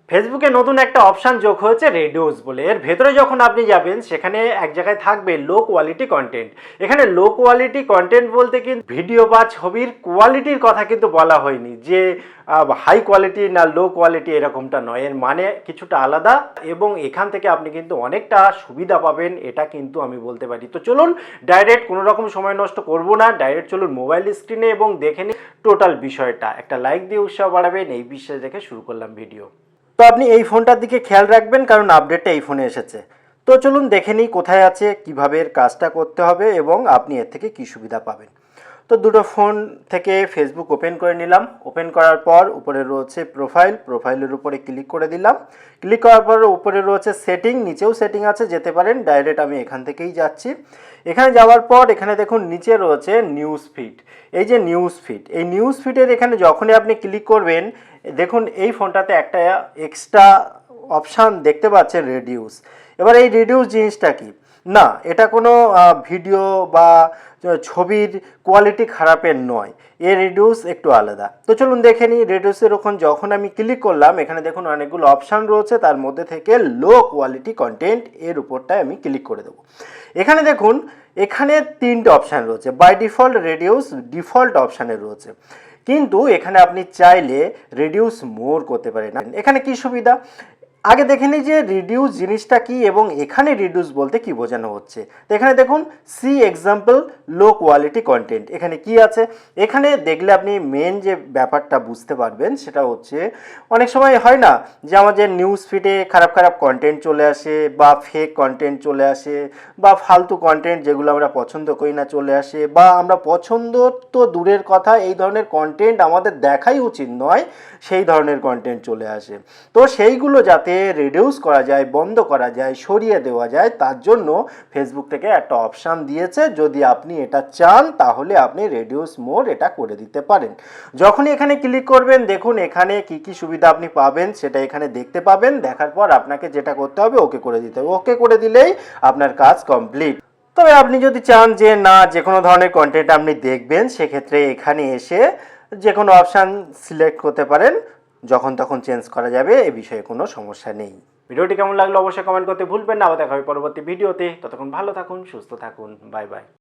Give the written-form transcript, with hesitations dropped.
ফেসবুকে নতুন একটা অপশান যোগ হয়েছে রেডিউস বলে। এর ভেতরে যখন আপনি যাবেন সেখানে এক জায়গায় থাকবে লো কোয়ালিটি কন্টেন্ট। এখানে লো কোয়ালিটি কন্টেন্ট বলতে কিন্তু ভিডিও বা ছবির কোয়ালিটির কথা কিন্তু বলা হয়নি যে হাই কোয়ালিটি না লো কোয়ালিটি, এরকমটা নয়। এর মানে কিছুটা আলাদা এবং এখান থেকে আপনি কিন্তু অনেকটা সুবিধা পাবেন, এটা কিন্তু আমি বলতে পারি। তো চলুন ডাইরেক্ট কোনো রকম সময় নষ্ট করব না, ডাইরেক্ট চলুন মোবাইল স্ক্রিনে এবং দেখে নিন টোটাল বিষয়টা। একটা লাইক দিয়ে উৎসাহ বাড়াবেন এই বিশ্বাস রেখে শুরু করলাম ভিডিও। তো আপনি এই ফোনটার দিকে খেয়াল রাখবেন কারণ আপডেটটা এই ফোনে এসেছে। তো চলুন দেখে নিই কোথায় আছে, কিভাবে এর কাজটা করতে হবে এবং আপনি এর থেকে কী সুবিধা পাবেন। তো দুটো ফোন থেকে ফেসবুক ওপেন করে নিলাম। ওপেন করার পর উপরে রয়েছে প্রোফাইলের উপরে ক্লিক করে দিলাম। ক্লিক করার পর উপরে রয়েছে সেটিং, নিচেও সেটিং আছে, যেতে পারেন। ডাইরেক্ট আমি এখান থেকেই যাচ্ছি। এখানে যাওয়ার পর এখানে দেখুন নিচে রয়েছে নিউজ ফিড। এই যে নিউজ ফিড, এই নিউজ ফিডের এখানে যখনই আপনি ক্লিক করবেন দেখুন এই ফোনটাতে একটা এক্সট্রা অপশান দেখতে পাচ্ছেন, রেডিউস। এবার এই রিডিউস জিনিসটা কি না, এটা কোনো ভিডিও বা ছবির কোয়ালিটি খারাপের নয়, এর রিডিউস একটু আলাদা। তো চলুন দেখে নিই রিডিউসের ওখান যখন আমি ক্লিক করলাম এখানে দেখুন অনেকগুলো অপশান রয়েছে, তার মধ্যে থেকে লো কোয়ালিটি কন্টেন্ট এর উপরটায় আমি ক্লিক করে দেবো। এখানে দেখুন এখানে তিনটে অপশান রয়েছে। বাই ডিফল্ট রিডিউস ডিফল্ট অপশানে রয়েছে, কিন্তু এখানে আপনি চাইলে রিডিউস মোর করতে পারেন। এখানে কি সুবিধা আগে দেখে নিই যে রিডিউস জিনিসটা কি এবং এখানে রিডিউস বলতে কি বোঝানো হচ্ছে। তো এখানে দেখুন see example low quality content, এখানে কি আছে এখানে দেখলে আপনি মেন যে ব্যাপারটা বুঝতে পারবেন সেটা হচ্ছে অনেক সময় হয় না যে আমাদের নিউজ ফিডে খারাপ খারাপ কন্টেন্ট চলে আসে বা ফেক কন্টেন্ট চলে আসে বা ফালতু কন্টেন্ট যেগুলো আমরা পছন্দ করি না চলে আসে, বা আমরা পছন্দ তো দূরের কথা এই ধরনের কন্টেন্ট আমাদের দেখাই উচিত নয় সেই ধরনের কন্টেন্ট চলে আসে। তো সেইগুলো যাতে রিডিউস করা যায়, বন্ধ করা যায়, সরিয়ে দেওয়া যায়, তার জন্য ফেসবুক থেকে একটা অপশান দিয়েছে। যদি আপনি এটা চান তাহলে আপনি রিডিউস মোড এটা করে দিতে পারেন। যখনই এখানে ক্লিক করবেন দেখুন এখানে কি কি সুবিধা আপনি পাবেন সেটা এখানে দেখতে পাবেন। দেখার পর আপনাকে যেটা করতে হবে ওকে করে দিতে হবে, ওকে করে দিলেই আপনার কাজ কমপ্লিট। তবে আপনি যদি চান যে না যে কোনো ধরনের কন্টেন্ট আপনি দেখবেন সেক্ষেত্রে এখানে এসে যে কোনো অপশান সিলেক্ট করতে পারেন, যখন তখন চেঞ্জ করা যাবে, এ বিষয়ে কোনো সমস্যা নেই। ভিডিওটি কেমন লাগলো অবশ্যই কমেন্ট করতে ভুলবেন না। আবার দেখা হবে পরবর্তী ভিডিওতে, ততক্ষণ ভালো থাকুন, সুস্থ থাকুন, বাই বাই।